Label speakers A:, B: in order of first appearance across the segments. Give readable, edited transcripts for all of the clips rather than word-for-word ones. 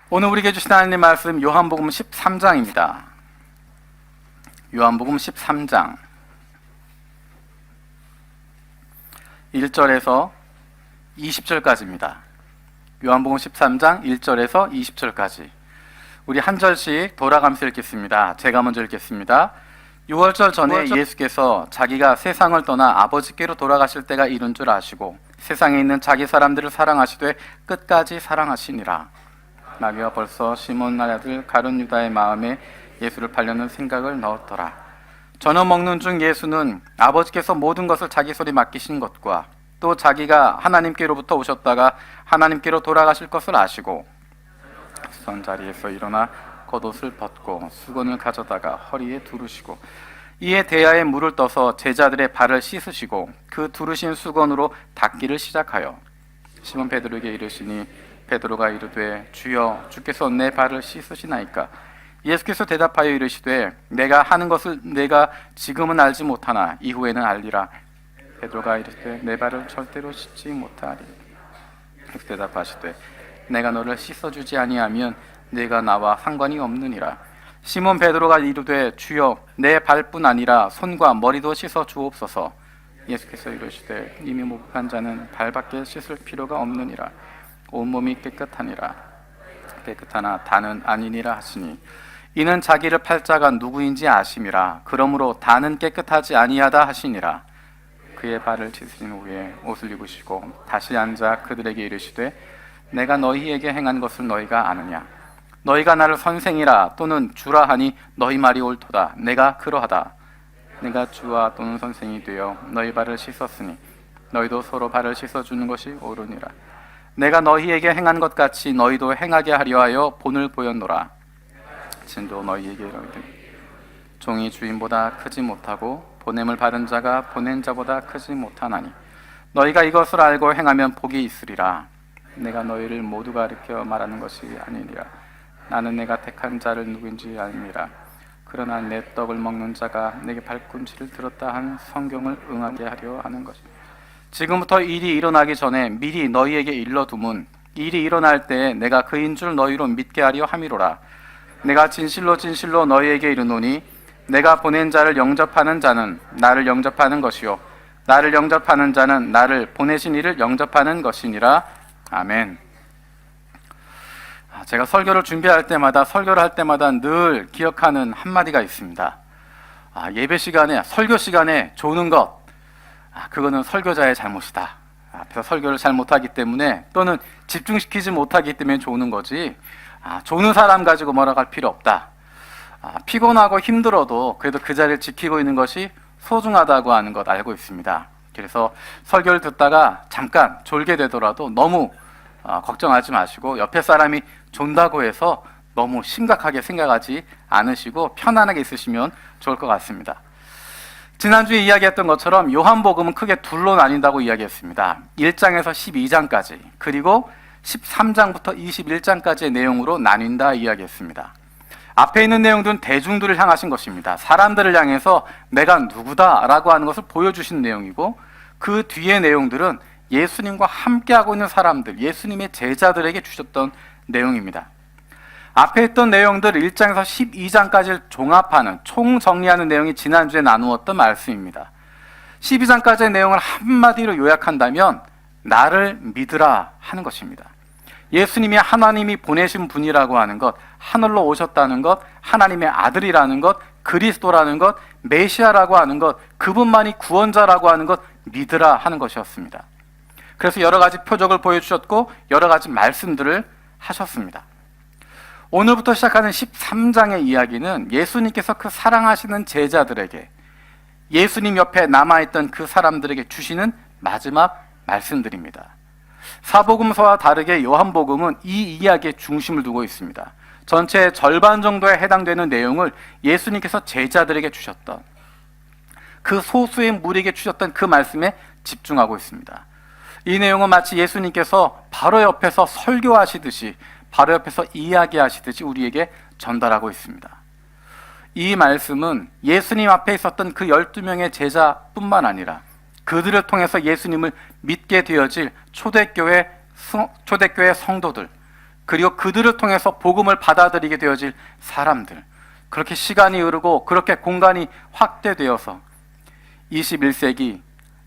A: 오늘 우리에게 주신 하나님 말씀 요한복음 13장입니다. 요한복음 13장 1절에서 20절까지입니다. 요한복음 13장 1절에서 20절까지 우리 한 절씩 돌아가면서 읽겠습니다. 제가 먼저 읽겠습니다. 6월절 전에 예수께서 자기가 세상을 떠나 아버지께로 돌아가실 때가 이른 줄 아시고 세상에 있는 자기 사람들을 사랑하시되 끝까지 사랑하시니라. 마귀가 벌써 시몬 아들 가룟 유다의 마음에 예수를 팔려는 생각을 넣었더라. 저녁 먹는 중 예수는 아버지께서 모든 것을 자기 손에 맡기신 것과 또 자기가 하나님께로부터 오셨다가 하나님께로 돌아가실 것을 아시고 선 자리에서 일어나 겉옷을 벗고 수건을 가져다가 허리에 두르시고 이에 대야에 물을 떠서 제자들의 발을 씻으시고 그 두르신 수건으로 닦기를 시작하여 시몬 베드로에게 이르시니 베드로가 이르되 주여 주께서 내 발을 씻으시나이까. 예수께서 대답하여 이르시되 내가 하는 것을 내가 지금은 알지 못하나 이후에는 알리라. 베드로가 이르시되 내 발을 절대로 씻지 못하리. 예수께서 대답하시되 내가 너를 씻어주지 아니하면 내가 나와 상관이 없느니라. 시몬 베드로가 이르되 주여 내 발뿐 아니라 손과 머리도 씻어 주옵소서. 예수께서 이르시되 이미 목욕한 자는 발밖에 씻을 필요가 없느니라. 온몸이 깨끗하니라. 깨끗하나 다는 아니니라 하시니 이는 자기를 팔 자가 누구인지 아심이라. 그러므로 다는 깨끗하지 아니하다 하시니라. 그의 발을 씻으신 후에 옷을 입으시고 다시 앉아 그들에게 이르시되 내가 너희에게 행한 것을 너희가 아느냐. 너희가 나를 선생이라 또는 주라 하니 너희 말이 옳도다. 내가 그러하다. 내가 주와 또는 선생이 되어 너희 발을 씻었으니 너희도 서로 발을 씻어주는 것이 옳으니라. 내가 너희에게 행한 것 같이 너희도 행하게 하려 하여 본을 보였노라. 진도 너희에게 이르노니 종이 주인보다 크지 못하고 보냄을 받은 자가 보낸 자보다 크지 못하나니 너희가 이것을 알고 행하면 복이 있으리라. 내가 너희를 모두 가르쳐 말하는 것이 아니니라. 나는 내가 택한 자를 누구인지 아니라 그러나 내 떡을 먹는 자가 내게 발꿈치를 들었다 한 성경을 응하게 하려 하는 것이다. 지금부터 일이 일어나기 전에 미리 너희에게 일러두문 일이 일어날 때에 내가 그인 줄 너희로 믿게 하려 함이로라. 내가 진실로 진실로 너희에게 이르노니 내가 보낸 자를 영접하는 자는 나를 영접하는 것이요 나를 영접하는 자는 나를 보내신 이를 영접하는 것이니라. 아멘. 제가 설교를 준비할 때마다 설교를 할 때마다 늘 기억하는 한마디가 있습니다. 예배 시간에 설교 시간에 조는 것 그거는 설교자의 잘못이다. 앞에서 설교를 잘 못하기 때문에 또는 집중시키지 못하기 때문에 조는 거지 조는 사람 가지고 뭐라고 할 필요 없다. 피곤하고 힘들어도 그래도 그 자리를 지키고 있는 것이 소중하다고 하는 것 알고 있습니다. 그래서 설교를 듣다가 잠깐 졸게 되더라도 너무 걱정하지 마시고 옆에 사람이 존다고 해서 너무 심각하게 생각하지 않으시고 편안하게 있으시면 좋을 것 같습니다. 지난주에 이야기했던 것처럼 요한복음은 크게 둘로 나뉜다고 이야기했습니다. 1장에서 12장까지 그리고 13장부터 21장까지의 내용으로 나뉜다 이야기했습니다. 앞에 있는 내용들은 대중들을 향하신 것입니다. 사람들을 향해서 내가 누구다라고 하는 것을 보여주신 내용이고 그 뒤의 내용들은 예수님과 함께하고 있는 사람들, 예수님의 제자들에게 주셨던 내용입니다. 앞에 있던 내용들 1장에서 12장까지를 종합하는, 총정리하는 내용이 지난주에 나누었던 말씀입니다. 12장까지의 내용을 한마디로 요약한다면 나를 믿으라 하는 것입니다. 예수님이 하나님이 보내신 분이라고 하는 것, 하늘로 오셨다는 것, 하나님의 아들이라는 것, 그리스도라는 것, 메시아라고 하는 것, 그분만이 구원자라고 하는 것 믿으라 하는 것이었습니다. 그래서 여러 가지 표적을 보여주셨고 여러 가지 말씀들을 하셨습니다. 오늘부터 시작하는 13장의 이야기는 예수님께서 그 사랑하시는 제자들에게 예수님 옆에 남아있던 그 사람들에게 주시는 마지막 말씀들입니다. 사복음서와 다르게 요한복음은 이 이야기에 중심을 두고 있습니다. 전체의 절반 정도에 해당되는 내용을 예수님께서 제자들에게 주셨던 그 소수의 무리에게 주셨던 그 말씀에 집중하고 있습니다. 이 내용은 마치 예수님께서 바로 옆에서 설교하시듯이 바로 옆에서 이야기하시듯이 우리에게 전달하고 있습니다. 이 말씀은 예수님 앞에 있었던 그 12명의 제자뿐만 아니라 그들을 통해서 예수님을 믿게 되어질 초대교회 성도들 그리고 그들을 통해서 복음을 받아들이게 되어질 사람들, 그렇게 시간이 흐르고 그렇게 공간이 확대되어서 21세기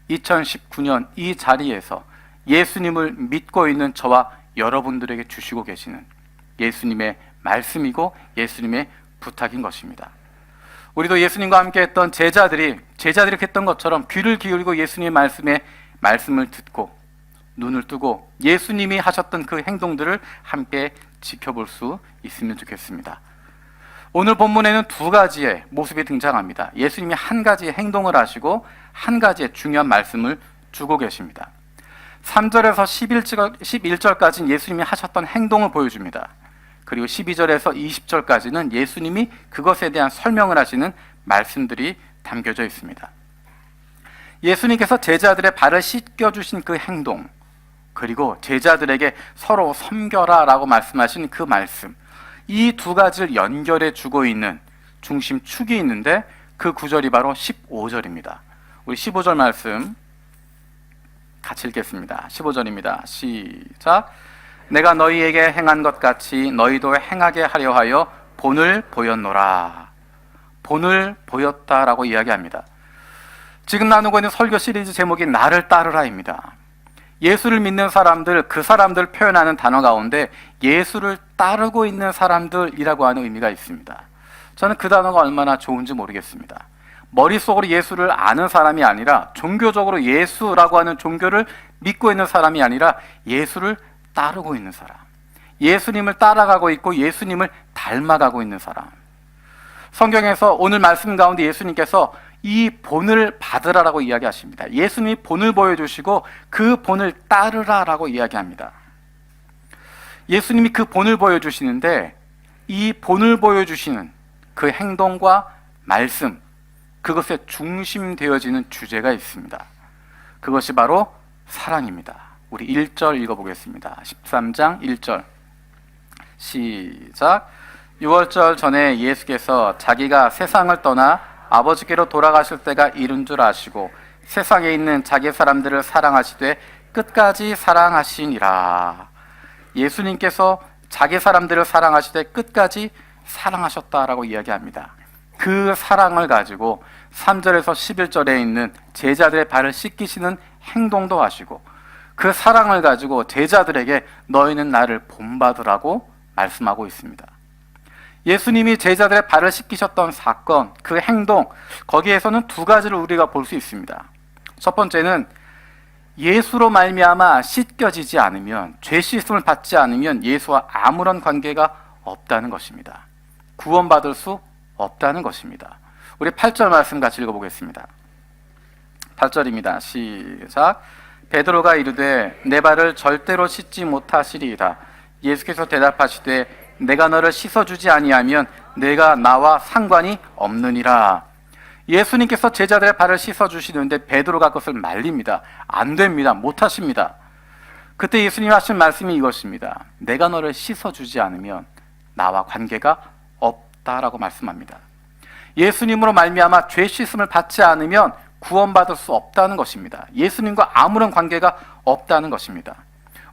A: 2019년 이 자리에서 예수님을 믿고 있는 저와 여러분들에게 주시고 계시는 예수님의 말씀이고 예수님의 부탁인 것입니다. 우리도 예수님과 함께 했던 제자들이 했던 것처럼 귀를 기울이고 예수님의 말씀을 듣고 눈을 뜨고 예수님이 하셨던 그 행동들을 함께 지켜볼 수 있으면 좋겠습니다. 오늘 본문에는 두 가지의 모습이 등장합니다. 예수님이 한 가지의 행동을 하시고 한 가지의 중요한 말씀을 주고 계십니다. 3절에서 11절까지는 예수님이 하셨던 행동을 보여줍니다. 그리고 12절에서 20절까지는 예수님이 그것에 대한 설명을 하시는 말씀들이 담겨져 있습니다. 예수님께서 제자들의 발을 씻겨주신 그 행동, 그리고 제자들에게 서로 섬겨라 라고 말씀하신 그 말씀, 이 두 가지를 연결해 주고 있는 중심축이 있는데 그 구절이 바로 15절입니다. 우리 15절 말씀 같이 읽겠습니다. 15절입니다. 시작. 내가 너희에게 행한 것 같이 너희도 행하게 하려 하여 본을 보였노라. 본을 보였다라고 이야기합니다. 지금 나누고 있는 설교 시리즈 제목이 나를 따르라입니다. 예수를 믿는 사람들, 그 사람들 표현하는 단어 가운데 예수를 따르고 있는 사람들이라고 하는 의미가 있습니다. 저는 그 단어가 얼마나 좋은지 모르겠습니다. 머릿속으로 예수를 아는 사람이 아니라 종교적으로 예수라고 하는 종교를 믿고 있는 사람이 아니라 예수를 따르고 있는 사람, 예수님을 따라가고 있고 예수님을 닮아가고 있는 사람. 성경에서 오늘 말씀 가운데 예수님께서 이 본을 받으라라고 이야기하십니다. 예수님이 본을 보여주시고 그 본을 따르라라고 이야기합니다. 예수님이 그 본을 보여주시는데 이 본을 보여주시는 그 행동과 말씀, 그것에 중심되어지는 주제가 있습니다. 그것이 바로 사랑입니다. 우리 1절 읽어보겠습니다. 13장 1절 시작. 6월절 전에 예수께서 자기가 세상을 떠나 아버지께로 돌아가실 때가 이른 줄 아시고 세상에 있는 자기 사람들을 사랑하시되 끝까지 사랑하시니라. 예수님께서 자기 사람들을 사랑하시되 끝까지 사랑하셨다라고 이야기합니다. 그 사랑을 가지고 3절에서 11절에 있는 제자들의 발을 씻기시는 행동도 하시고 그 사랑을 가지고 제자들에게 너희는 나를 본받으라고 말씀하고 있습니다. 예수님이 제자들의 발을 씻기셨던 사건, 그 행동, 거기에서는 두 가지를 우리가 볼 수 있습니다. 첫 번째는 예수로 말미암아 씻겨지지 않으면, 죄 씻음을 받지 않으면 예수와 아무런 관계가 없다는 것입니다. 구원받을 수 없다는 것입니다. 우리 8절 말씀 같이 읽어보겠습니다. 8절입니다. 시작. 베드로가 이르되 내 발을 절대로 씻지 못하시리이다. 예수께서 대답하시되 내가 너를 씻어주지 아니하면 내가 나와 상관이 없느니라. 예수님께서 제자들의 발을 씻어주시는데 베드로가 그것을 말립니다. 안 됩니다. 못하십니다. 그때 예수님이 하신 말씀이 이것입니다. 내가 너를 씻어주지 않으면 나와 관계가 없다라고 말씀합니다. 예수님으로 말미암아 죄 씻음을 받지 않으면 구원받을 수 없다는 것입니다. 예수님과 아무런 관계가 없다는 것입니다.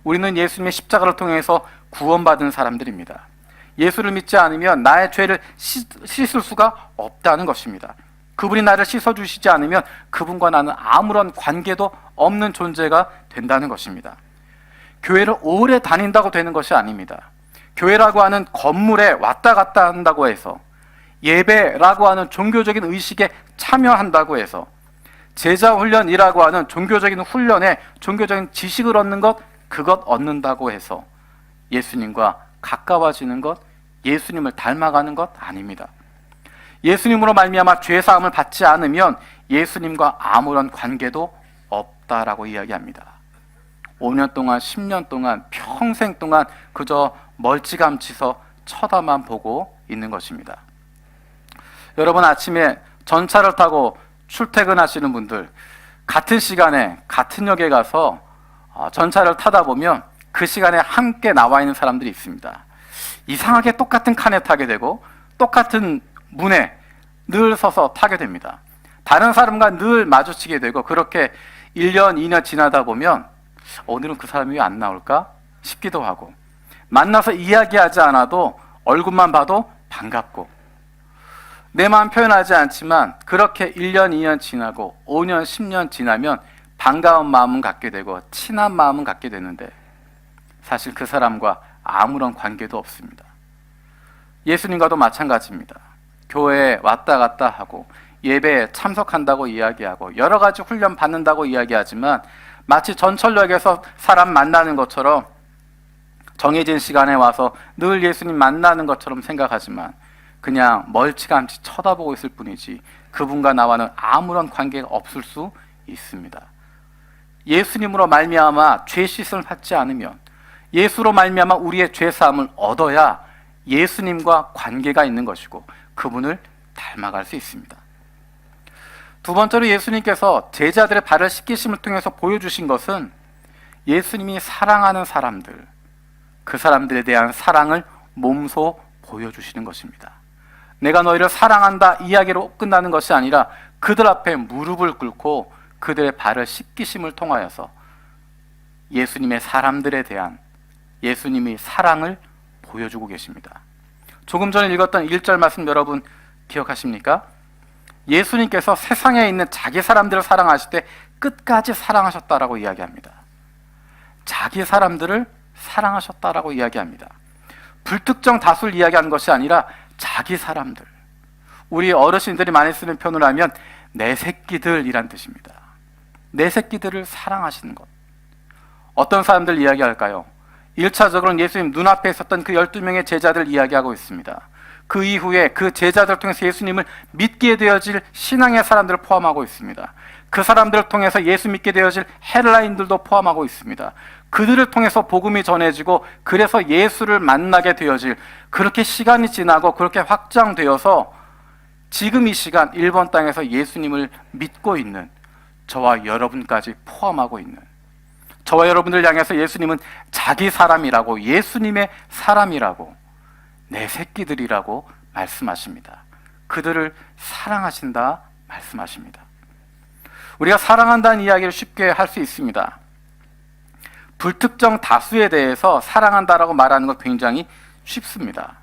A: 우리는 예수님의 십자가를 통해서 구원받은 사람들입니다. 예수를 믿지 않으면 나의 죄를 씻을 수가 없다는 것입니다. 그분이 나를 씻어주시지 않으면 그분과 나는 아무런 관계도 없는 존재가 된다는 것입니다. 교회를 오래 다닌다고 되는 것이 아닙니다. 교회라고 하는 건물에 왔다 갔다 한다고 해서, 예배라고 하는 종교적인 의식에 참여한다고 해서, 제자훈련이라고 하는 종교적인 훈련에 종교적인 지식을 얻는 것, 그것 얻는다고 해서 예수님과 가까워지는 것, 예수님을 닮아가는 것 아닙니다. 예수님으로 말미암아 죄사함을 받지 않으면 예수님과 아무런 관계도 없다라고 이야기합니다. 5년 동안, 10년 동안, 평생 동안 그저 멀찌감치서 쳐다만 보고 있는 것입니다. 여러분, 아침에 전차를 타고 출퇴근하시는 분들, 같은 시간에 같은 역에 가서 전차를 타다 보면 그 시간에 함께 나와 있는 사람들이 있습니다. 이상하게 똑같은 칸에 타게 되고 똑같은 문에 늘 서서 타게 됩니다. 다른 사람과 늘 마주치게 되고, 그렇게 1년, 2년 지나다 보면 오늘은 그 사람이 왜 안 나올까 싶기도 하고, 만나서 이야기하지 않아도 얼굴만 봐도 반갑고, 내 마음 표현하지 않지만 그렇게 1년, 2년 지나고 5년, 10년 지나면 반가운 마음은 갖게 되고 친한 마음은 갖게 되는데 사실 그 사람과 아무런 관계도 없습니다. 예수님과도 마찬가지입니다. 교회에 왔다 갔다 하고 예배에 참석한다고 이야기하고 여러 가지 훈련 받는다고 이야기하지만 마치 전철역에서 사람 만나는 것처럼 정해진 시간에 와서 늘 예수님 만나는 것처럼 생각하지만 그냥 멀찌감치 쳐다보고 있을 뿐이지 그분과 나와는 아무런 관계가 없을 수 있습니다. 예수님으로 말미암아 죄 씻음을 받지 않으면, 예수로 말미암아 우리의 죄 사함을 얻어야 예수님과 관계가 있는 것이고 그분을 닮아갈 수 있습니다. 두 번째로 예수님께서 제자들의 발을 씻기심을 통해서 보여주신 것은 예수님이 사랑하는 사람들, 그 사람들에 대한 사랑을 몸소 보여주시는 것입니다. 내가 너희를 사랑한다 이야기로 끝나는 것이 아니라 그들 앞에 무릎을 꿇고 그들의 발을 씻기심을 통하여서 예수님의 사람들에 대한 예수님의 사랑을 보여주고 계십니다. 조금 전에 읽었던 1절 말씀 여러분 기억하십니까? 예수님께서 세상에 있는 자기 사람들을 사랑하실 때 끝까지 사랑하셨다라고 이야기합니다. 자기 사람들을 사랑하셨다라고 이야기합니다. 불특정 다수를 이야기하는 것이 아니라 자기 사람들, 우리 어르신들이 많이 쓰는 표현을 하면 내 새끼들이란 뜻입니다. 내 새끼들을 사랑하시는 것. 어떤 사람들 이야기할까요? 1차적으로는 예수님 눈앞에 있었던 그 12명의 제자들 이야기하고 있습니다. 그 이후에 그 제자들을 통해서 예수님을 믿게 되어질 신앙의 사람들을 포함하고 있습니다. 그 사람들을 통해서 예수 믿게 되어질 헬라인들도 포함하고 있습니다. 그들을 통해서 복음이 전해지고 그래서 예수를 만나게 되어질, 그렇게 시간이 지나고 그렇게 확장되어서 지금 이 시간 일본 땅에서 예수님을 믿고 있는 저와 여러분까지 포함하고 있는, 저와 여러분들 향해서 예수님은 자기 사람이라고, 예수님의 사람이라고, 내 새끼들이라고 말씀하십니다. 그들을 사랑하신다 말씀하십니다. 우리가 사랑한다는 이야기를 쉽게 할 수 있습니다. 불특정 다수에 대해서 사랑한다라고 말하는 것 굉장히 쉽습니다.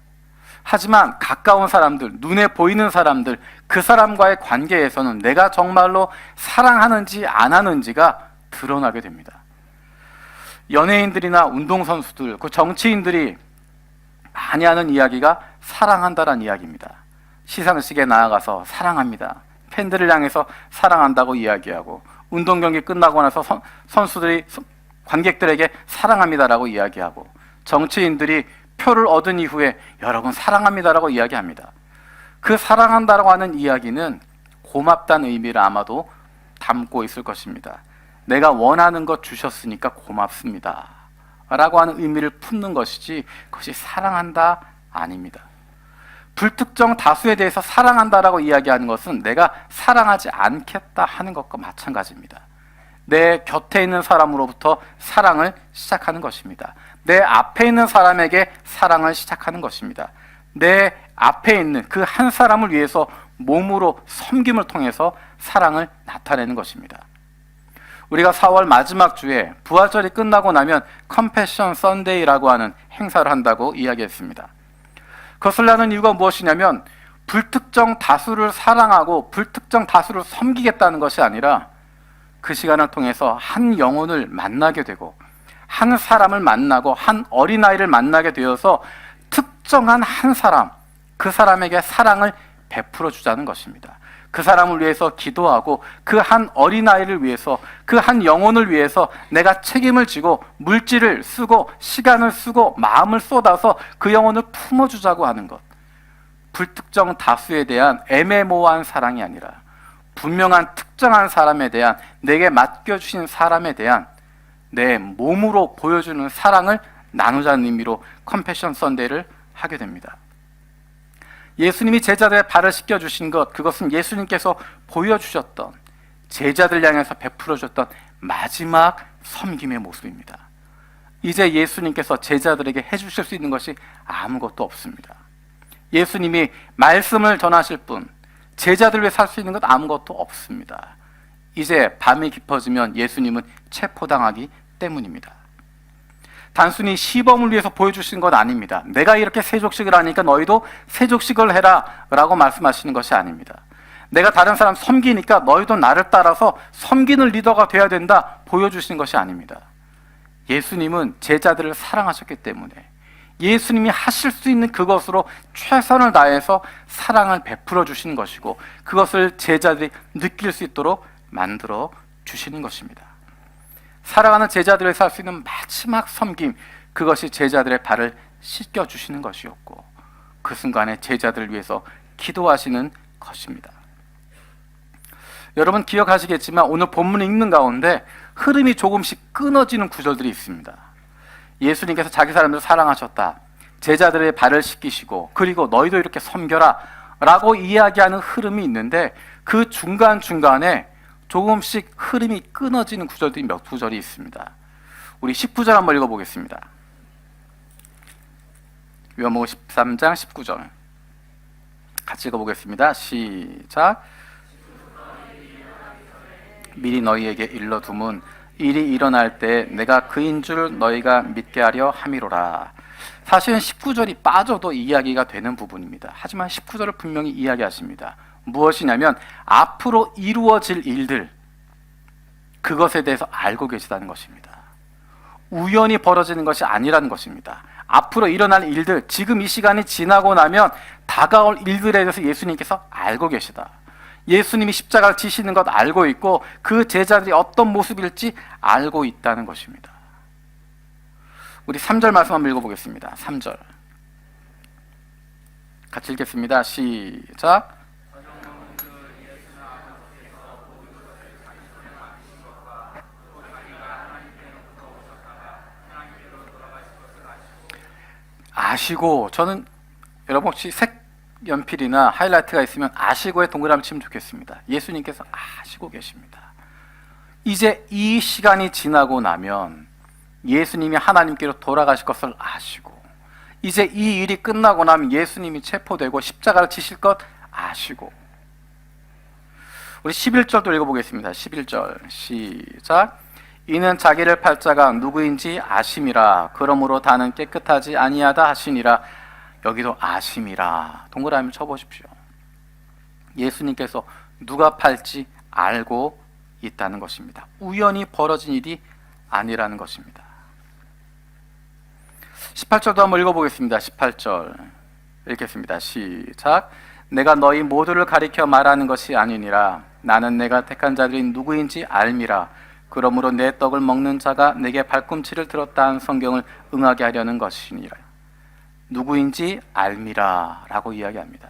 A: 하지만 가까운 사람들, 눈에 보이는 사람들, 그 사람과의 관계에서는 내가 정말로 사랑하는지 안 하는지가 드러나게 됩니다. 연예인들이나 운동선수들, 그 정치인들이 많이 하는 이야기가 사랑한다라는 이야기입니다. 시상식에 나아가서 사랑합니다. 팬들을 향해서 사랑한다고 이야기하고, 운동 경기 끝나고 나서 선수들이 관객들에게 사랑합니다라고 이야기하고, 정치인들이 표를 얻은 이후에 여러분 사랑합니다라고 이야기합니다. 그 사랑한다라고 하는 이야기는 고맙다는 의미를 아마도 담고 있을 것입니다. 내가 원하는 것 주셨으니까 고맙습니다 라고 하는 의미를 품는 것이지 그것이 사랑한다 아닙니다. 불특정 다수에 대해서 사랑한다라고 이야기하는 것은 내가 사랑하지 않겠다 하는 것과 마찬가지입니다. 내 곁에 있는 사람으로부터 사랑을 시작하는 것입니다. 내 앞에 있는 사람에게 사랑을 시작하는 것입니다. 내 앞에 있는 그 한 사람을 위해서 몸으로 섬김을 통해서 사랑을 나타내는 것입니다. 우리가 4월 마지막 주에 부활절이 끝나고 나면 컴패션 선데이라고 하는 행사를 한다고 이야기했습니다. 그것을 하는 이유가 무엇이냐면 불특정 다수를 사랑하고 불특정 다수를 섬기겠다는 것이 아니라 그 시간을 통해서 한 영혼을 만나게 되고 한 사람을 만나고 한 어린아이를 만나게 되어서 특정한 한 사람, 그 사람에게 사랑을 베풀어 주자는 것입니다. 그 사람을 위해서 기도하고 그 한 어린아이를 위해서, 그 한 영혼을 위해서 내가 책임을 지고 물질을 쓰고 시간을 쓰고 마음을 쏟아서 그 영혼을 품어주자고 하는 것. 불특정 다수에 대한 애매모호한 사랑이 아니라 분명한 특정한 사람에 대한, 내게 맡겨주신 사람에 대한 내 몸으로 보여주는 사랑을 나누자는 의미로 컴패션 선데이를 하게 됩니다. 예수님이 제자들의 발을 씻겨주신 것, 그것은 예수님께서 보여주셨던, 제자들 향해서 베풀어 주셨던 마지막 섬김의 모습입니다. 이제 예수님께서 제자들에게 해주실 수 있는 것이 아무것도 없습니다. 예수님이 말씀을 전하실 뿐, 제자들 위해 살 수 있는 것 아무것도 없습니다. 이제 밤이 깊어지면 예수님은 체포당하기 때문입니다. 단순히 시범을 위해서 보여주시는 건 아닙니다. 내가 이렇게 세족식을 하니까 너희도 세족식을 해라 라고 말씀하시는 것이 아닙니다. 내가 다른 사람 섬기니까 너희도 나를 따라서 섬기는 리더가 돼야 된다 보여주시는 것이 아닙니다. 예수님은 제자들을 사랑하셨기 때문에 예수님이 하실 수 있는 그것으로 최선을 다해서 사랑을 베풀어 주시는 것이고, 그것을 제자들이 느낄 수 있도록 만들어 주시는 것입니다. 사랑하는 제자들에서 할 수 있는 마지막 섬김, 그것이 제자들의 발을 씻겨 주시는 것이었고, 그 순간에 제자들을 위해서 기도하시는 것입니다. 여러분 기억하시겠지만 오늘 본문 읽는 가운데 흐름이 조금씩 끊어지는 구절들이 있습니다. 예수님께서 자기 사람들을 사랑하셨다, 제자들의 발을 씻기시고 그리고 너희도 이렇게 섬겨라 라고 이야기하는 흐름이 있는데, 그 중간중간에 조금씩 흐름이 끊어지는 구절들이 몇 구절이 있습니다. 우리 19절 한번 읽어보겠습니다. 요한복음 13장 19절 같이 읽어보겠습니다. 시작. 미리 너희에게 일러두문 일이 일어날 때 내가 그인 줄 너희가 믿게 하려 함이로라. 사실은 19절이 빠져도 이야기가 되는 부분입니다. 하지만 19절을 분명히 이야기하십니다. 무엇이냐면 앞으로 이루어질 일들, 그것에 대해서 알고 계시다는 것입니다. 우연히 벌어지는 것이 아니라는 것입니다. 앞으로 일어날 일들, 지금 이 시간이 지나고 나면 다가올 일들에 대해서 예수님께서 알고 계시다. 예수님이 십자가를 지시는 것 알고 있고 그 제자들이 어떤 모습일지 알고 있다는 것입니다. 우리 3절 말씀 한번 읽어보겠습니다. 3절 같이 읽겠습니다. 시작. 아시고, 저는 여러분 혹시 색연필이나 하이라이트가 있으면 아시고에 동그라미 치면 좋겠습니다. 예수님께서 아시고 계십니다. 이제 이 시간이 지나고 나면 예수님이 하나님께로 돌아가실 것을 아시고, 이제 이 일이 끝나고 나면 예수님이 체포되고 십자가를 지실 것 아시고, 우리 11절도 읽어보겠습니다. 11절 시작. 이는 자기를 팔 자가 누구인지 아심이라. 그러므로 다는 깨끗하지 아니하다 하시니라. 여기도 아심이라 동그라미 쳐보십시오. 예수님께서 누가 팔지 알고 있다는 것입니다. 우연히 벌어진 일이 아니라는 것입니다. 18절도 한번 읽어보겠습니다. 18절 읽겠습니다. 시작. 내가 너희 모두를 가리켜 말하는 것이 아니니라. 나는 내가 택한 자들이 누구인지 알미라. 그러므로 내 떡을 먹는 자가 내게 발꿈치를 들었다 한 성경을 응하게 하려는 것이니라. 누구인지 알미라 라고 이야기합니다.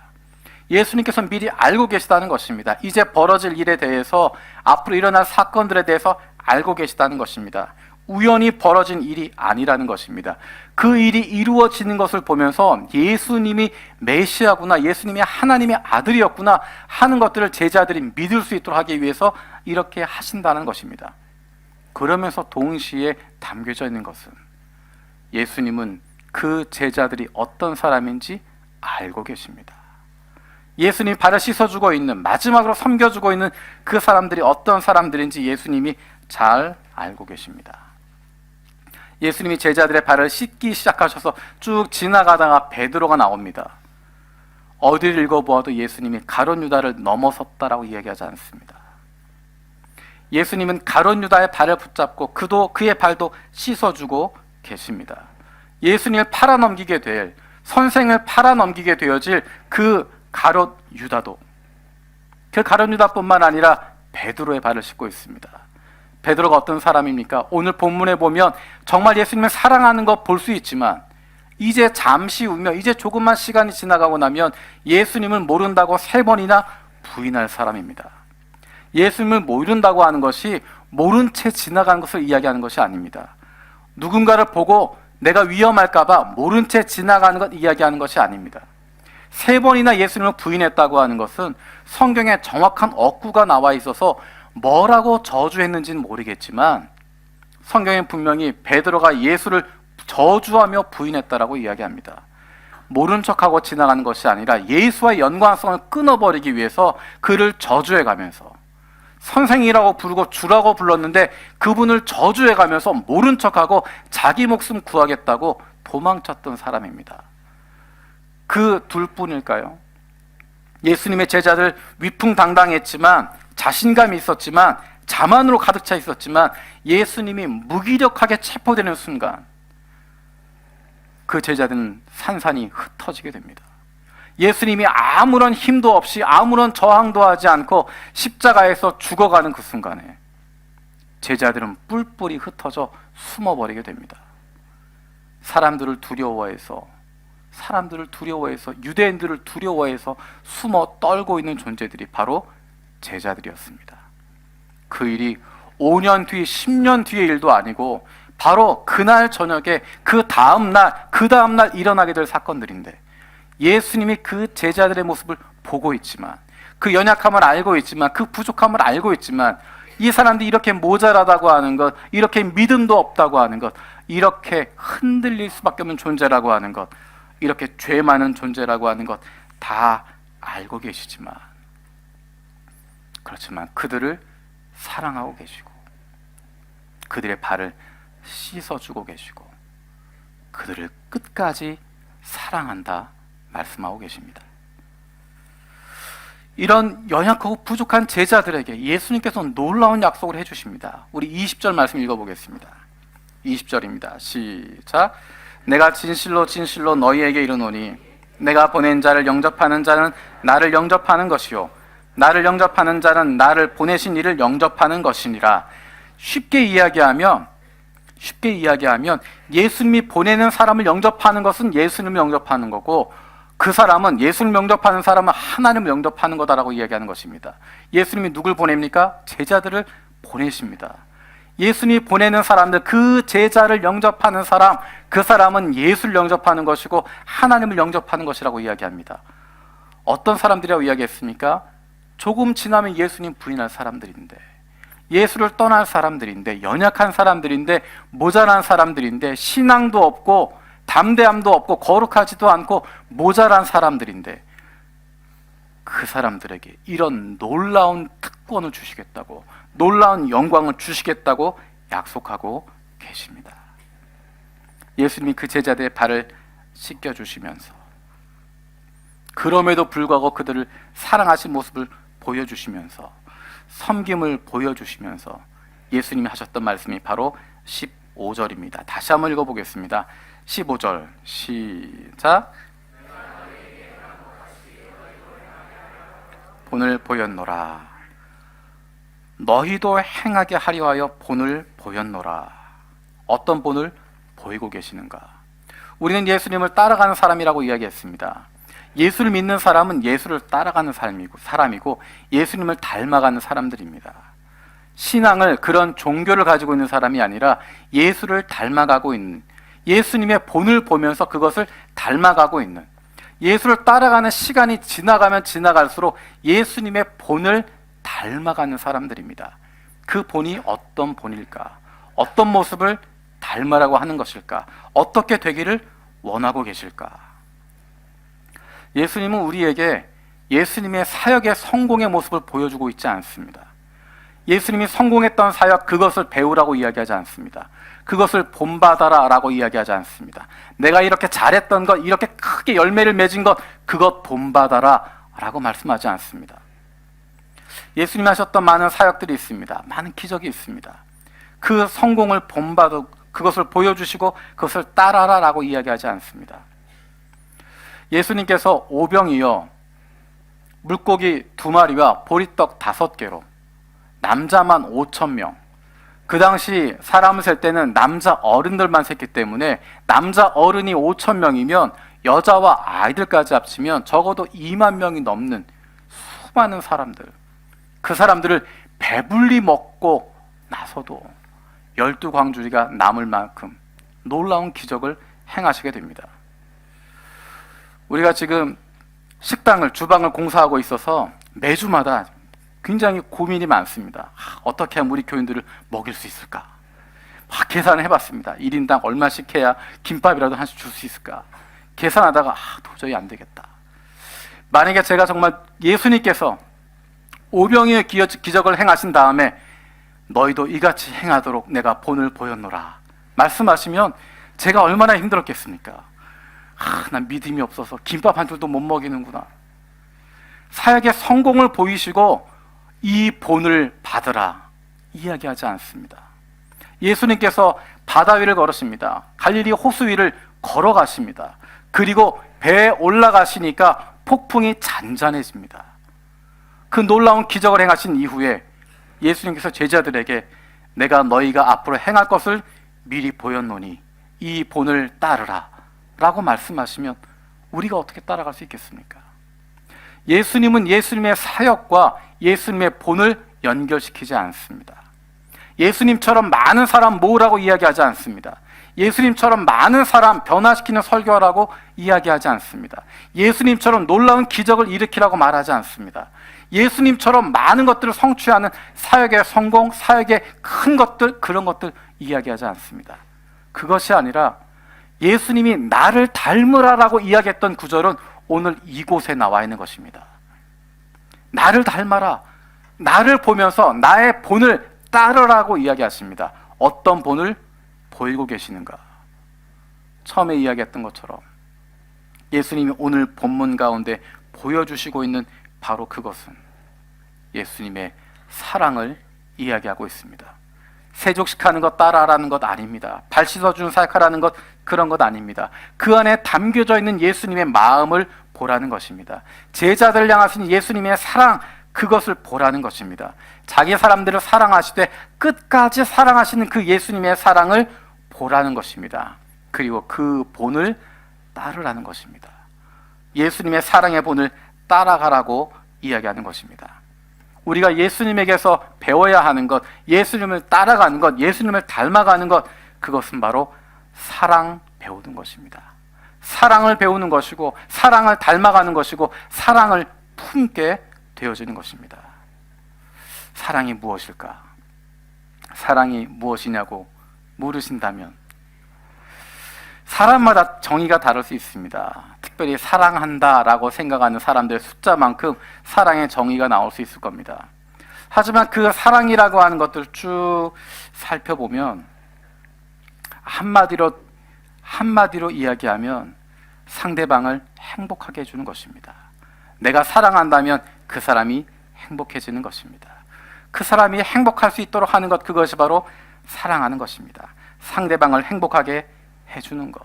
A: 예수님께서 미리 알고 계시다는 것입니다. 이제 벌어질 일에 대해서, 앞으로 일어날 사건들에 대해서 알고 계시다는 것입니다. 우연히 벌어진 일이 아니라는 것입니다. 그 일이 이루어지는 것을 보면서 예수님이 메시아구나, 예수님이 하나님의 아들이었구나 하는 것들을 제자들이 믿을 수 있도록 하기 위해서 이렇게 하신다는 것입니다. 그러면서 동시에 담겨져 있는 것은 예수님은 그 제자들이 어떤 사람인지 알고 계십니다. 예수님이 발을 씻어주고 있는, 마지막으로 섬겨주고 있는 그 사람들이 어떤 사람들인지 예수님이 잘 알고 계십니다. 예수님이 제자들의 발을 씻기 시작하셔서 쭉 지나가다가 베드로가 나옵니다. 어디를 읽어보아도 예수님이 가룟 유다를 넘어섰다라고 이야기하지 않습니다. 예수님은 가룟 유다의 발을 붙잡고 그의 발도 씻어주고 계십니다. 예수님을 팔아넘기게 될, 선생을 팔아넘기게 되어질 그 가룟 유다도, 그 가룟 유다뿐만 아니라 베드로의 발을 씻고 있습니다. 베드로가 어떤 사람입니까? 오늘 본문에 보면 정말 예수님을 사랑하는 거 볼 수 있지만, 이제 잠시 후면, 이제 조금만 시간이 지나가고 나면 예수님을 모른다고 3번이나 부인할 사람입니다. 예수님을 모른다고 하는 것이 모른 채 지나가는 것을 이야기하는 것이 아닙니다. 누군가를 보고 내가 위험할까봐 모른 채 지나가는 것 이야기하는 것이 아닙니다. 3번이나 예수님을 부인했다고 하는 것은 성경에 정확한 억구가 나와 있어서 뭐라고 저주했는지는 모르겠지만 성경에 분명히 베드로가 예수를 저주하며 부인했다라고 이야기합니다. 모른 척하고 지나가는 것이 아니라 예수와의 연관성을 끊어버리기 위해서 그를 저주해가면서 선생이라고 부르고 주라고 불렀는데 그분을 저주해 가면서 모른 척하고 자기 목숨 구하겠다고 도망쳤던 사람입니다. 그 둘뿐일까요? 예수님의 제자들 위풍당당했지만, 자신감이 있었지만, 자만으로 가득 차 있었지만, 예수님이 무기력하게 체포되는 순간 그 제자들은 산산이 흩어지게 됩니다. 예수님이 아무런 힘도 없이 아무런 저항도 하지 않고 십자가에서 죽어가는 그 순간에 제자들은 뿔뿔이 흩어져 숨어버리게 됩니다. 사람들을 두려워해서 유대인들을 두려워해서 숨어 떨고 있는 존재들이 바로 제자들이었습니다. 그 일이 5년 뒤, 10년 뒤의 일도 아니고 바로 그날 저녁에 그 다음날 일어나게 될 사건들인데, 예수님이 그 제자들의 모습을 보고 있지만, 그 연약함을 알고 있지만, 그 부족함을 알고 있지만, 이 사람들이 이렇게 모자라다고 하는 것, 이렇게 믿음도 없다고 하는 것, 이렇게 흔들릴 수밖에 없는 존재라고 하는 것, 이렇게 죄 많은 존재라고 하는 것 다 알고 계시지만, 그렇지만 그들을 사랑하고 계시고, 그들의 발을 씻어주고 계시고, 그들을 끝까지 사랑한다 말씀하고 계십니다. 이런 연약하고 부족한 제자들에게 예수님께서 놀라운 약속을 해주십니다. 우리 20절 말씀 읽어보겠습니다. 20절입니다. 시작. 내가 진실로 진실로 너희에게 이르노니 내가 보낸 자를 영접하는 자는 나를 영접하는 것이요 나를 영접하는 자는 나를 보내신 이를 영접하는 것이니라. 쉽게 이야기하면 예수님이 보내는 사람을 영접하는 것은 예수님을 영접하는 거고, 그 사람은, 예수님을 영접하는 사람은 하나님을 영접하는 거다라고 이야기하는 것입니다. 예수님이 누굴 보냅니까? 제자들을 보내십니다. 예수님이 보내는 사람들, 그 제자를 영접하는 사람, 그 사람은 예수를 영접하는 것이고 하나님을 영접하는 것이라고 이야기합니다. 어떤 사람들이라고 이야기했습니까? 조금 지나면 예수님 부인할 사람들인데, 예수를 떠날 사람들인데, 연약한 사람들인데, 모자란 사람들인데, 신앙도 없고 담대함도 없고 거룩하지도 않고 모자란 사람들인데, 그 사람들에게 이런 놀라운 특권을 주시겠다고, 놀라운 영광을 주시겠다고 약속하고 계십니다. 예수님이 그 제자들의 발을 씻겨주시면서, 그럼에도 불구하고 그들을 사랑하신 모습을 보여주시면서, 섬김을 보여주시면서 예수님이 하셨던 말씀이 바로 15절입니다. 다시 한번 읽어보겠습니다. 15절 시작. 본을 보였노라. 너희도 행하게 하려 하여 본을 보였노라. 어떤 본을 보이고 계시는가? 우리는 예수님을 따라가는 사람이라고 이야기했습니다. 예수를 믿는 사람은 예수를 따라가는 사람이고 예수님을 닮아가는 사람들입니다. 신앙을, 그런 종교를 가지고 있는 사람이 아니라 예수를 닮아가고 있는, 예수님의 본을 보면서 그것을 닮아가고 있는, 예수를 따라가는 시간이 지나가면 지나갈수록 예수님의 본을 닮아가는 사람들입니다. 그 본이 어떤 본일까? 어떤 모습을 닮으라고 하는 것일까? 어떻게 되기를 원하고 계실까? 예수님은 우리에게 예수님의 사역의 성공의 모습을 보여주고 있지 않습니다. 예수님이 성공했던 사역, 그것을 배우라고 이야기하지 않습니다. 그것을 본받아라 라고 이야기하지 않습니다. 내가 이렇게 잘했던 것, 이렇게 크게 열매를 맺은 것, 그것 본받아라 라고 말씀하지 않습니다. 예수님이 하셨던 많은 사역들이 있습니다. 많은 기적이 있습니다. 그 성공을 본받아 그것을 보여주시고 그것을 따라라 라고 이야기하지 않습니다. 예수님께서 오병이어 물고기 2마리와 보리떡 5개로 남자만 5,000명, 그 당시 사람을 셀 때는 남자 어른들만 셌기 때문에 남자 어른이 5,000명이면 여자와 아이들까지 합치면 적어도 2만 명이 넘는 수많은 사람들, 그 사람들을 배불리 먹고 나서도 12광주리가 남을 만큼 놀라운 기적을 행하시게 됩니다. 우리가 지금 주방을 공사하고 있어서 매주마다 굉장히 고민이 많습니다. 어떻게 하면 우리 교인들을 먹일 수 있을까? 계산을 해봤습니다. 1인당 얼마씩 해야 김밥이라도 하나씩 줄 수 있을까? 계산하다가 도저히 안 되겠다. 만약에 제가 정말 예수님께서 오병이의 기적을 행하신 다음에 너희도 이같이 행하도록 내가 본을 보였노라 말씀하시면 제가 얼마나 힘들었겠습니까? 난 믿음이 없어서 김밥 한 줄도 못 먹이는구나. 사역의 성공을 보이시고 이 본을 받으라 이야기하지 않습니다. 예수님께서 바다 위를 걸으십니다. 갈릴리 호수 위를 걸어가십니다. 그리고 배에 올라가시니까 폭풍이 잔잔해집니다. 그 놀라운 기적을 행하신 이후에 예수님께서 제자들에게 내가 너희가 앞으로 행할 것을 미리 보였노니 이 본을 따르라 라고 말씀하시면 우리가 어떻게 따라갈 수 있겠습니까? 예수님은 예수님의 사역과 예수님의 본을 연결시키지 않습니다. 예수님처럼 많은 사람 모으라고 이야기하지 않습니다. 예수님처럼 많은 사람 변화시키는 설교하라고 이야기하지 않습니다. 예수님처럼 놀라운 기적을 일으키라고 말하지 않습니다. 예수님처럼 많은 것들을 성취하는 사역의 성공, 사역의 큰 것들, 그런 것들 이야기하지 않습니다. 그것이 아니라 예수님이 나를 닮으라라고 이야기했던 구절은 오늘 이곳에 나와 있는 것입니다. 나를 닮아라. 나를 보면서 나의 본을 따르라고 이야기하십니다. 어떤 본을 보이고 계시는가? 처음에 이야기했던 것처럼 예수님이 오늘 본문 가운데 보여주시고 있는 바로 그것은 예수님의 사랑을 이야기하고 있습니다. 세족식하는 것 따라하라는 것 아닙니다. 발 씻어주는 사역하라는 것 그런 것 아닙니다. 그 안에 담겨져 있는 예수님의 마음을 보라는 것입니다. 제자들을 향하신 예수님의 사랑, 그것을 보라는 것입니다. 자기 사람들을 사랑하시되 끝까지 사랑하시는 그 예수님의 사랑을 보라는 것입니다. 그리고 그 본을 따르라는 것입니다. 예수님의 사랑의 본을 따라가라고 이야기하는 것입니다. 우리가 예수님에게서 배워야 하는 것, 예수님을 따라가는 것, 예수님을 닮아가는 것, 그것은 바로 사랑 배우는 것입니다. 사랑을 배우는 것이고 사랑을 닮아가는 것이고 사랑을 품게 되어지는 것입니다. 사랑이 무엇일까? 사랑이 무엇이냐고 물으신다면 사람마다 정의가 다를 수 있습니다. 특별히 사랑한다라고 생각하는 사람들의 숫자만큼 사랑의 정의가 나올 수 있을 겁니다. 하지만 그 사랑이라고 하는 것들을 쭉 살펴보면 한마디로 이야기하면 상대방을 행복하게 해주는 것입니다. 내가 사랑한다면 그 사람이 행복해지는 것입니다. 그 사람이 행복할 수 있도록 하는 것, 그것이 바로 사랑하는 것입니다. 상대방을 행복하게 해주는 것.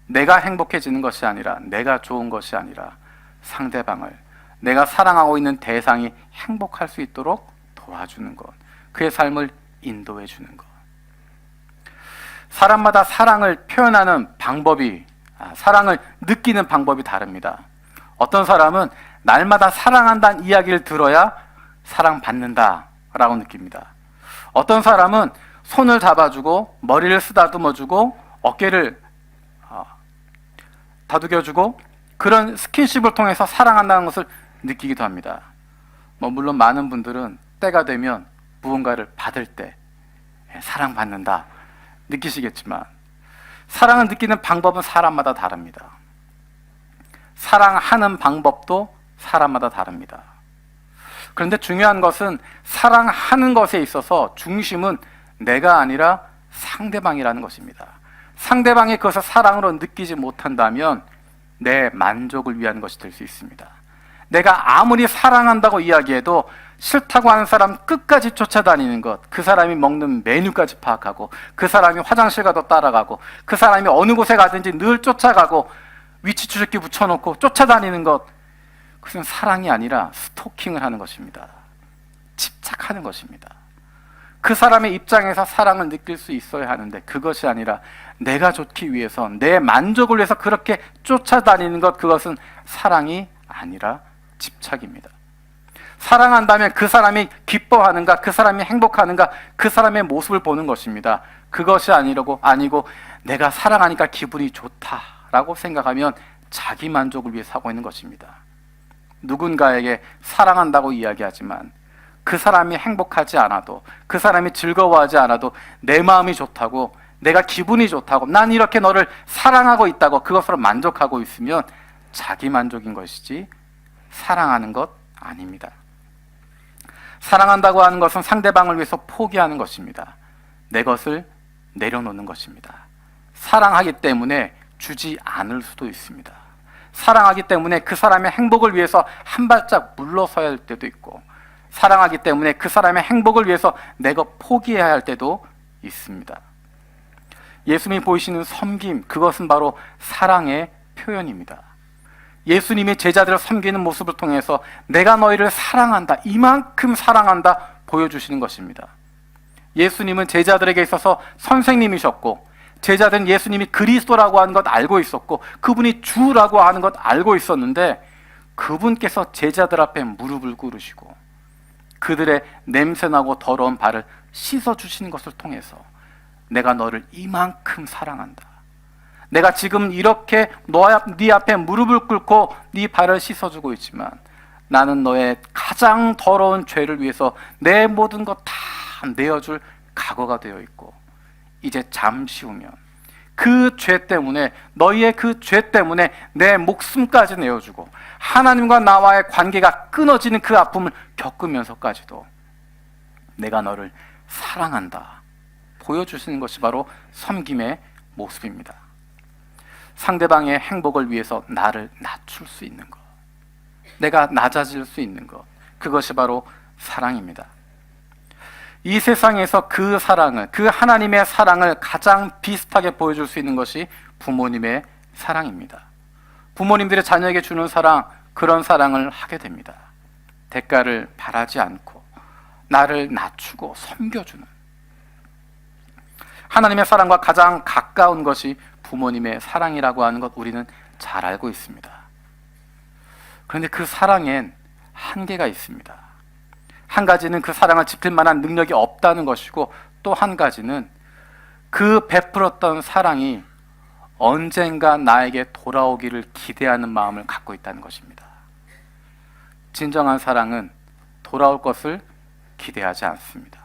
A: 내가 행복해지는 것이 아니라, 내가 좋은 것이 아니라 상대방을, 내가 사랑하고 있는 대상이 행복할 수 있도록 도와주는 것, 그의 삶을 인도해 주는 것. 사람마다 사랑을 표현하는 방법이, 사랑을 느끼는 방법이 다릅니다. 어떤 사람은 날마다 사랑한다는 이야기를 들어야 사랑받는다라고 느낍니다. 어떤 사람은 손을 잡아주고 머리를 쓰다듬어주고 어깨를 다독여주고 그런 스킨십을 통해서 사랑한다는 것을 느끼기도 합니다. 물론 많은 분들은 때가 되면 무언가를 받을 때 사랑받는다 느끼시겠지만 사랑을 느끼는 방법은 사람마다 다릅니다. 사랑하는 방법도 사람마다 다릅니다. 그런데 중요한 것은 사랑하는 것에 있어서 중심은 내가 아니라 상대방이라는 것입니다. 상대방이 그것을 사랑으로 느끼지 못한다면 내 만족을 위한 것이 될 수 있습니다. 내가 아무리 사랑한다고 이야기해도 싫다고 하는 사람 끝까지 쫓아다니는 것, 그 사람이 먹는 메뉴까지 파악하고 그 사람이 화장실 가도 따라가고 그 사람이 어느 곳에 가든지 늘 쫓아가고 위치 추적기 붙여놓고 쫓아다니는 것, 그것은 사랑이 아니라 스토킹을 하는 것입니다. 집착하는 것입니다. 그 사람의 입장에서 사랑을 느낄 수 있어야 하는데 그것이 아니라 내가 좋기 위해서, 내 만족을 위해서 그렇게 쫓아다니는 것, 그것은 사랑이 아니라 집착입니다. 사랑한다면 그 사람이 기뻐하는가, 그 사람이 행복하는가, 그 사람의 모습을 보는 것입니다. 그것이 아니고 내가 사랑하니까 기분이 좋다라고 생각하면 자기 만족을 위해 사고 있는 것입니다. 누군가에게 사랑한다고 이야기하지만 그 사람이 행복하지 않아도, 그 사람이 즐거워하지 않아도 내 마음이 좋다고, 내가 기분이 좋다고, 난 이렇게 너를 사랑하고 있다고 그것으로 만족하고 있으면 자기 만족인 것이지 사랑하는 것 아닙니다. 사랑한다고 하는 것은 상대방을 위해서 포기하는 것입니다. 내 것을 내려놓는 것입니다. 사랑하기 때문에 주지 않을 수도 있습니다. 사랑하기 때문에 그 사람의 행복을 위해서 한 발짝 물러서야 할 때도 있고, 사랑하기 때문에 그 사람의 행복을 위해서 내가 포기해야 할 때도 있습니다. 예수님이 보이시는 섬김, 그것은 바로 사랑의 표현입니다. 예수님이 제자들을 섬기는 모습을 통해서 내가 너희를 사랑한다, 이만큼 사랑한다 보여주시는 것입니다. 예수님은 제자들에게 있어서 선생님이셨고, 제자들은 예수님이 그리스도라고 하는 것 알고 있었고, 그분이 주라고 하는 것 알고 있었는데, 그분께서 제자들 앞에 무릎을 꿇으시고 그들의 냄새나고 더러운 발을 씻어주시는 것을 통해서 내가 너를 이만큼 사랑한다, 내가 지금 이렇게 네 앞에 무릎을 꿇고 네 발을 씻어주고 있지만 나는 너의 가장 더러운 죄를 위해서 내 모든 것 다 내어줄 각오가 되어 있고, 이제 잠시 후면 그 죄 때문에, 너희의 그 죄 때문에 내 목숨까지 내어주고 하나님과 나와의 관계가 끊어지는 그 아픔을 겪으면서까지도 내가 너를 사랑한다 보여주시는 것이 바로 섬김의 모습입니다. 상대방의 행복을 위해서 나를 낮출 수 있는 것, 내가 낮아질 수 있는 것, 그것이 바로 사랑입니다. 이 세상에서 그 사랑을, 그 하나님의 사랑을 가장 비슷하게 보여줄 수 있는 것이 부모님의 사랑입니다. 부모님들의 자녀에게 주는 사랑, 그런 사랑을 하게 됩니다. 대가를 바라지 않고 나를 낮추고 섬겨주는, 하나님의 사랑과 가장 가까운 것이 부모님의 사랑이라고 하는 것 우리는 잘 알고 있습니다. 그런데 그 사랑엔 한계가 있습니다. 한 가지는 그 사랑을 지킬 만한 능력이 없다는 것이고, 또 한 가지는 그 베풀었던 사랑이 언젠가 나에게 돌아오기를 기대하는 마음을 갖고 있다는 것입니다. 진정한 사랑은 돌아올 것을 기대하지 않습니다.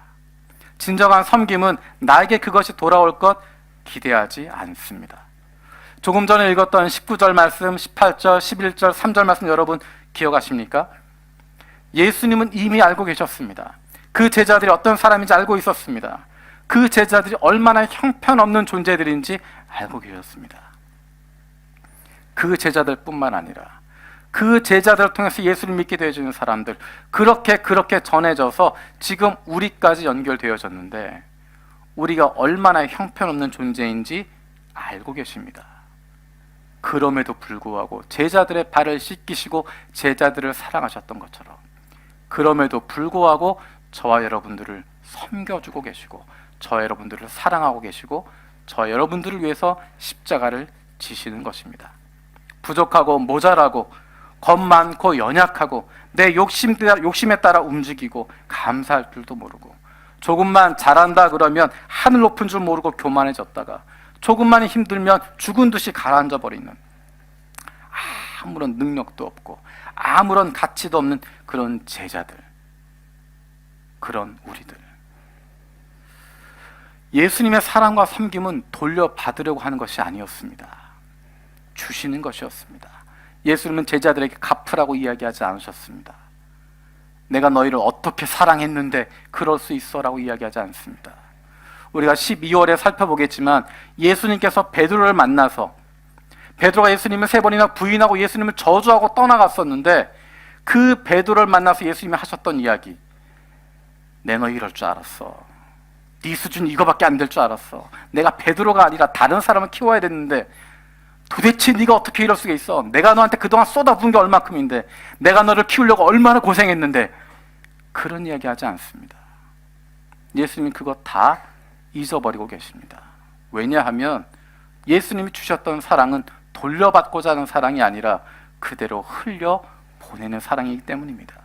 A: 진정한 섬김은 나에게 그것이 돌아올 것 기대하지 않습니다. 조금 전에 읽었던 19절 말씀, 18절, 11절, 3절 말씀 여러분 기억하십니까? 예수님은 이미 알고 계셨습니다. 그 제자들이 어떤 사람인지 알고 있었습니다. 그 제자들이 얼마나 형편없는 존재들인지 알고 계셨습니다. 그 제자들뿐만 아니라 그 제자들을 통해서 예수를 믿게 되어주는 사람들, 그렇게 전해져서 지금 우리까지 연결되어졌는데, 우리가 얼마나 형편없는 존재인지 알고 계십니다. 그럼에도 불구하고 제자들의 발을 씻기시고 제자들을 사랑하셨던 것처럼, 그럼에도 불구하고 저와 여러분들을 섬겨주고 계시고, 저와 여러분들을 사랑하고 계시고, 저와 여러분들을 위해서 십자가를 지시는 것입니다. 부족하고 모자라고 겁 많고 연약하고 내 욕심에 따라 움직이고 감사할 줄도 모르고, 조금만 잘한다 그러면 하늘 높은 줄 모르고 교만해졌다가 조금만 힘들면 죽은 듯이 가라앉아 버리는, 아무런 능력도 없고 아무런 가치도 없는 그런 제자들, 그런 우리들. 예수님의 사랑과 섬김은 돌려받으려고 하는 것이 아니었습니다. 주시는 것이었습니다. 예수님은 제자들에게 갚으라고 이야기하지 않으셨습니다. 내가 너희를 어떻게 사랑했는데 그럴 수 있어라고 이야기하지 않습니다. 우리가 12월에 살펴보겠지만, 예수님께서 베드로를 만나서, 베드로가 예수님을 3번이나 부인하고 예수님을 저주하고 떠나갔었는데, 그 베드로를 만나서 예수님이 하셨던 이야기, 내 너 이럴 줄 알았어. 네 수준 이거밖에 안 될 줄 알았어. 내가 베드로가 아니라 다른 사람을 키워야 됐는데 도대체 네가 어떻게 이럴 수가 있어. 내가 너한테 그동안 쏟아부은 게 얼마큼인데, 내가 너를 키우려고 얼마나 고생했는데. 그런 이야기 하지 않습니다. 예수님이 그거 다 잊어버리고 계십니다. 왜냐하면 예수님이 주셨던 사랑은 돌려받고자 하는 사랑이 아니라 그대로 흘려 보내는 사랑이기 때문입니다.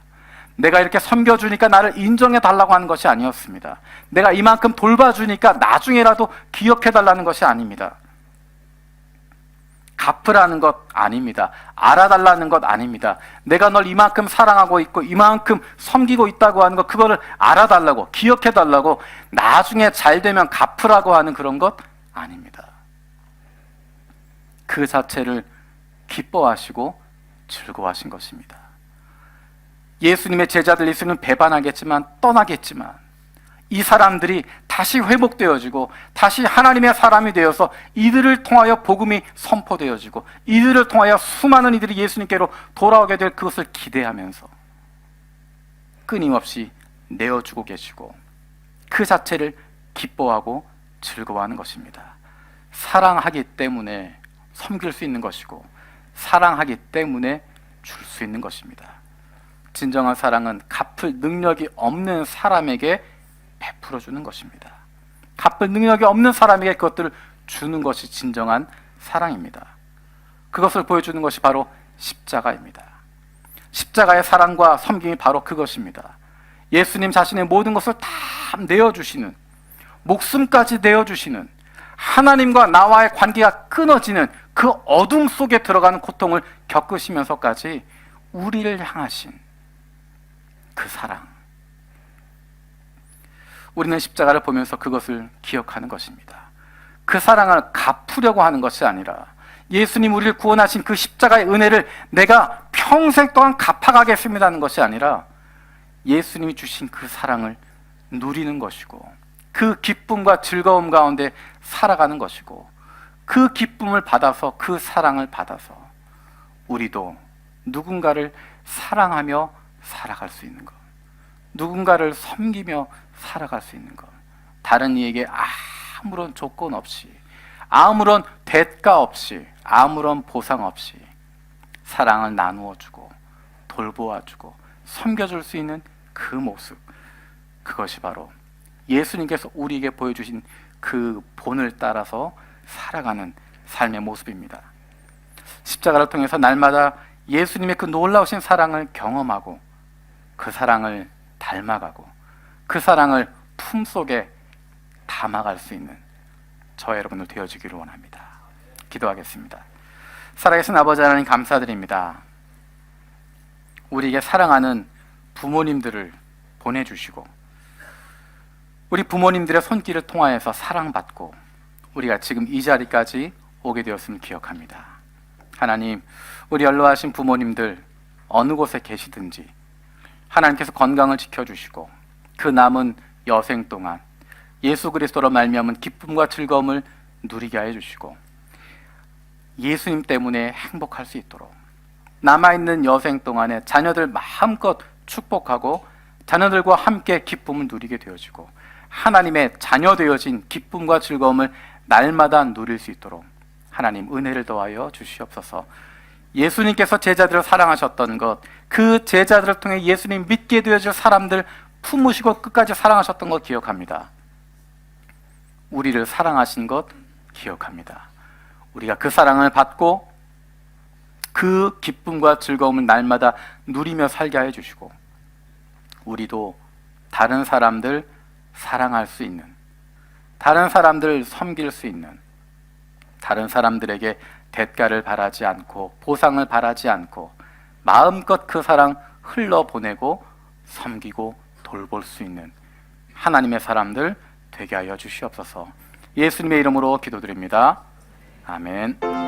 A: 내가 이렇게 섬겨주니까 나를 인정해달라고 하는 것이 아니었습니다. 내가 이만큼 돌봐주니까 나중에라도 기억해달라는 것이 아닙니다. 갚으라는 것 아닙니다. 알아달라는 것 아닙니다. 내가 널 이만큼 사랑하고 있고 이만큼 섬기고 있다고 하는 것, 그거를 알아달라고, 기억해달라고, 나중에 잘 되면 갚으라고 하는 그런 것 아닙니다. 그 자체를 기뻐하시고 즐거워하신 것입니다. 예수님의 제자들 예수님은 배반하겠지만 떠나겠지만 이 사람들이 다시 회복되어지고 다시 하나님의 사람이 되어서 이들을 통하여 복음이 선포되어지고 이들을 통하여 수많은 이들이 예수님께로 돌아오게 될 그것을 기대하면서 끊임없이 내어주고 계시고 그 자체를 기뻐하고 즐거워하는 것입니다. 사랑하기 때문에 섬길 수 있는 것이고 사랑하기 때문에 줄 수 있는 것입니다. 진정한 사랑은 갚을 능력이 없는 사람에게 베풀어 주는 것입니다. 갚을 능력이 없는 사람에게 그것들을 주는 것이 진정한 사랑입니다. 그것을 보여주는 것이 바로 십자가입니다. 십자가의 사랑과 섬김이 바로 그것입니다. 예수님 자신의 모든 것을 다 내어주시는, 목숨까지 내어주시는, 하나님과 나와의 관계가 끊어지는 그 어둠 속에 들어가는 고통을 겪으시면서까지 우리를 향하신 그 사랑, 우리는 십자가를 보면서 그것을 기억하는 것입니다. 그 사랑을 갚으려고 하는 것이 아니라 예수님 우리를 구원하신 그 십자가의 은혜를 내가 평생 동안 갚아가겠습니다는 것이 아니라 예수님이 주신 그 사랑을 누리는 것이고 그 기쁨과 즐거움 가운데 살아가는 것이고 그 기쁨을 받아서 그 사랑을 받아서 우리도 누군가를 사랑하며 살아갈 수 있는 것, 누군가를 섬기며 살아갈 수 있는 것, 다른 이에게 아무런 조건 없이, 아무런 대가 없이, 아무런 보상 없이 사랑을 나누어 주고 돌보아 주고 섬겨줄 수 있는 그 모습, 그것이 바로 예수님께서 우리에게 보여주신 그 본을 따라서 살아가는 삶의 모습입니다. 십자가를 통해서 날마다 예수님의 그 놀라우신 사랑을 경험하고 그 사랑을 닮아가고 그 사랑을 품속에 담아갈 수 있는 저와 여러분들 되어지기를 원합니다. 기도하겠습니다. 살아계신 아버지 하나님 감사드립니다. 우리에게 사랑하는 부모님들을 보내주시고 우리 부모님들의 손길을 통하여서 사랑받고 우리가 지금 이 자리까지 오게 되었음을 기억합니다. 하나님, 우리 연로하신 부모님들 어느 곳에 계시든지 하나님께서 건강을 지켜주시고 그 남은 여생 동안 예수 그리스도로 말미암은 기쁨과 즐거움을 누리게 하여 주시고 예수님 때문에 행복할 수 있도록 남아있는 여생 동안에 자녀들 마음껏 축복하고 자녀들과 함께 기쁨을 누리게 되어지고 하나님의 자녀 되어진 기쁨과 즐거움을 날마다 누릴 수 있도록 하나님 은혜를 더하여 주시옵소서. 예수님께서 제자들을 사랑하셨던 것, 그 제자들을 통해 예수님 믿게 되어질 사람들 품으시고 끝까지 사랑하셨던 것 기억합니다. 우리를 사랑하신 것 기억합니다. 우리가 그 사랑을 받고 그 기쁨과 즐거움을 날마다 누리며 살게 하여 주시고 우리도 다른 사람들 사랑할 수 있는, 다른 사람들 섬길 수 있는, 다른 사람들에게 대가를 바라지 않고 보상을 바라지 않고 마음껏 그 사랑 흘러보내고 섬기고 돌볼 수 있는 하나님의 사람들 되게 하여 주시옵소서. 예수님의 이름으로 기도드립니다. 아멘.